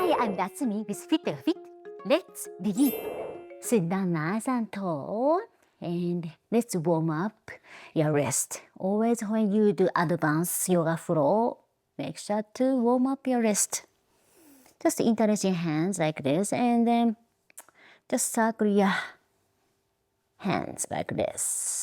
Hi, I'm Natsumi with fitYOGAfit. Let's begin. Sit down nice and tall and let's warm up your wrist. Always when you do advanced yoga flow, make sure to warm up your wrist. Just interlace your hands like this and then just circle your hands like this.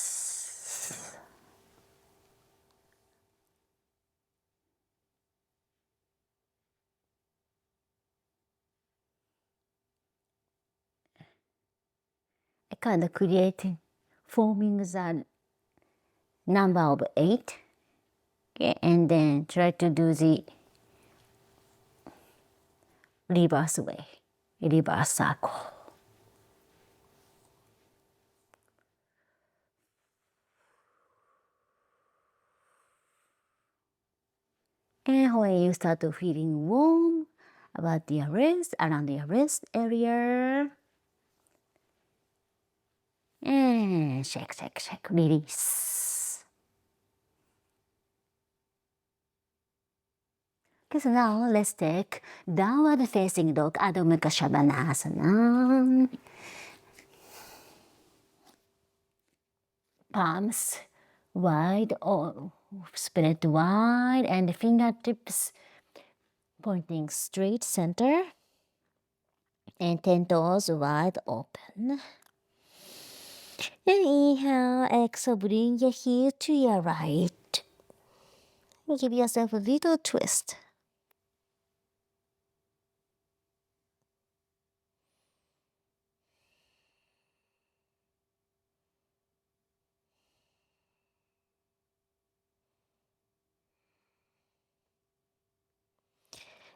I kind of creating, forming the number of 8. Okay, and then try to do the reverse way, reverse circle. And when you start to feeling warm about your wrist, around your wrist area, and shake, shake, shake, release. Okay, so now let's take downward facing dog, Adho Mukha Shavasana. Palms wide or spread wide and fingertips pointing straight center and 10 toes wide open. And inhale, exhale, bring your heel to your right. And give yourself a little twist.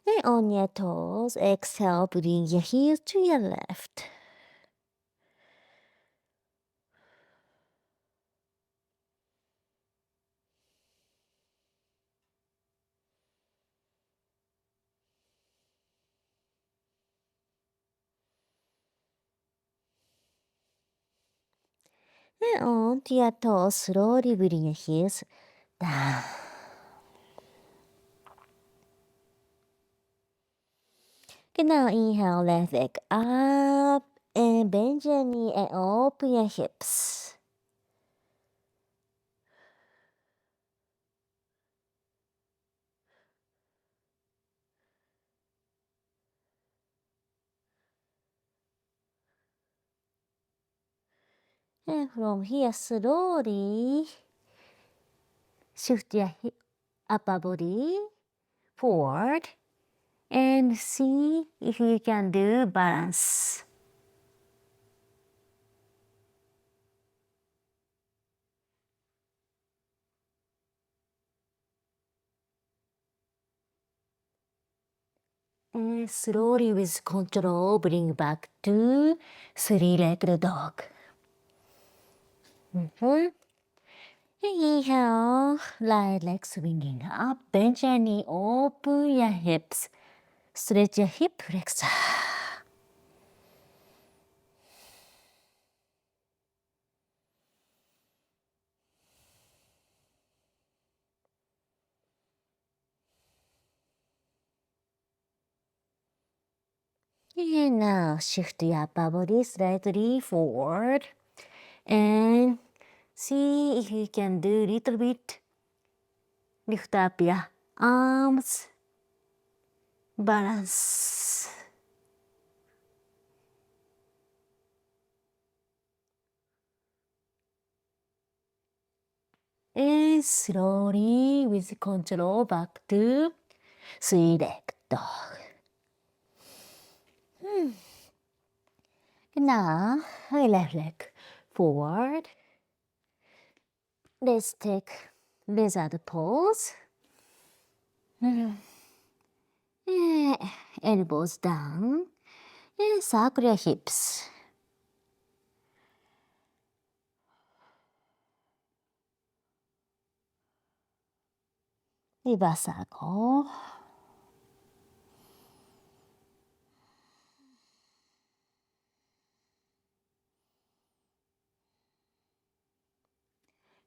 And on your toes, exhale, bring your heel to your left. And on to your toes, slowly bring your heels down. Okay, now inhale, left leg up and bend your knee and open your hips. And from here, slowly shift your upper body forward and see if you can do balance. And slowly with control, bring back to three-legged dog. And inhale, right leg swinging up, bend your knee, open your hips, stretch your hip flexor. And now shift your upper body slightly forward and see if you can do a little bit. Lift up your arms, balance. And slowly with control back to three-legged dog. Now, left leg forward. Let's take lizard pose. Elbows down and circle your hips. Reverse circle.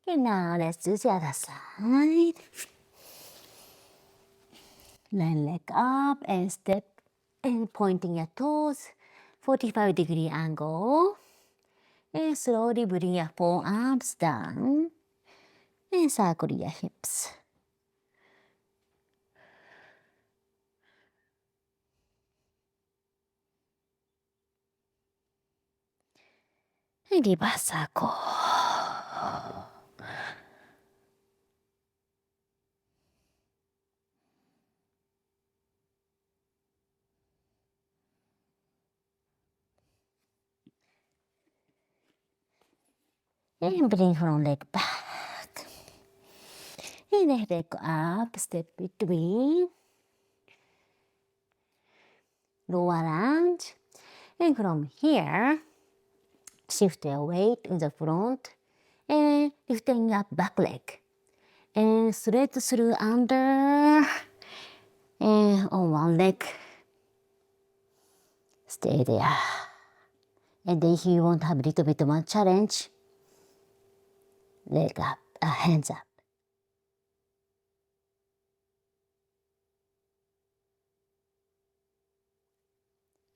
Okay, now let's do the other side. Then leg up and step and pointing your toes, 45-degree angle. And slowly bring your forearms down and circle your hips. And reverse circle. And bring front leg back. And then leg up, step between. Lower lunge. And from here, shift your weight in the front. And lifting up back leg. And straight through under. And on one leg. Stay there. And then if you want to have a little bit more challenge, leg up, hands up.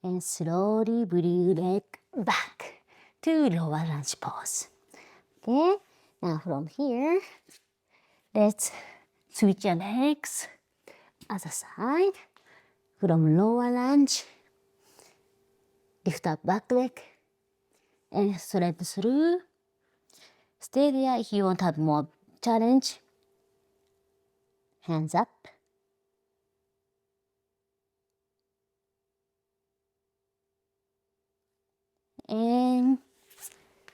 And slowly bring leg back to lower lunge pose. Okay, now from here, let's switch your legs other side. From lower lunge, lift up back leg and straight through. Stay there if you want to have more challenge. Hands up. And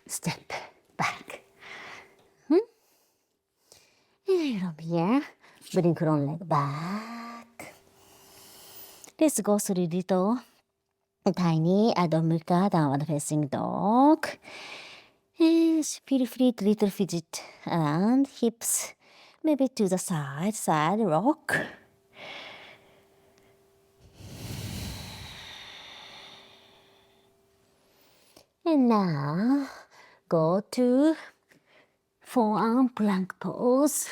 step back. And from here, bring front leg back. Let's go through little tiny Adho downward facing dog. And feel free to little fidget around hips, maybe to the side rock. And now go to forearm plank pose.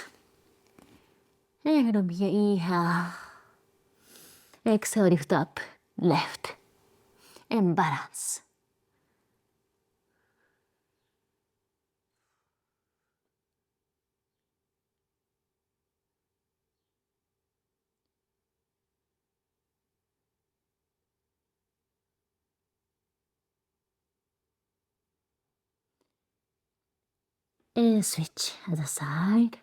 And from here, inhale. Exhale, lift up, left. And balance. And switch other side.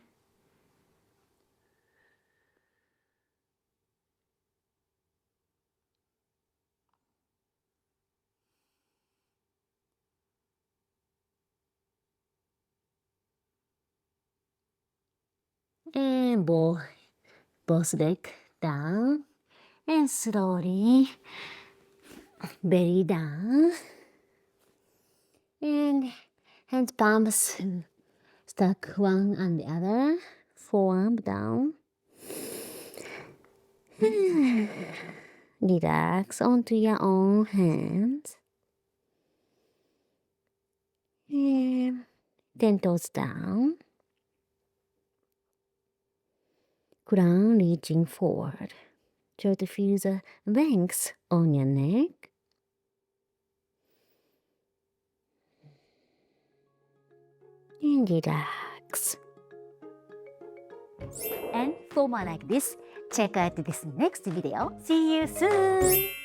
And both legs down. And slowly belly down. And hand palms stack one on the other. Forearm down. Relax onto your own hands. And 10 toes down. Crown reaching forward. Try to feel the length on your neck. And relax. And for more like this, check out this next video. See you soon!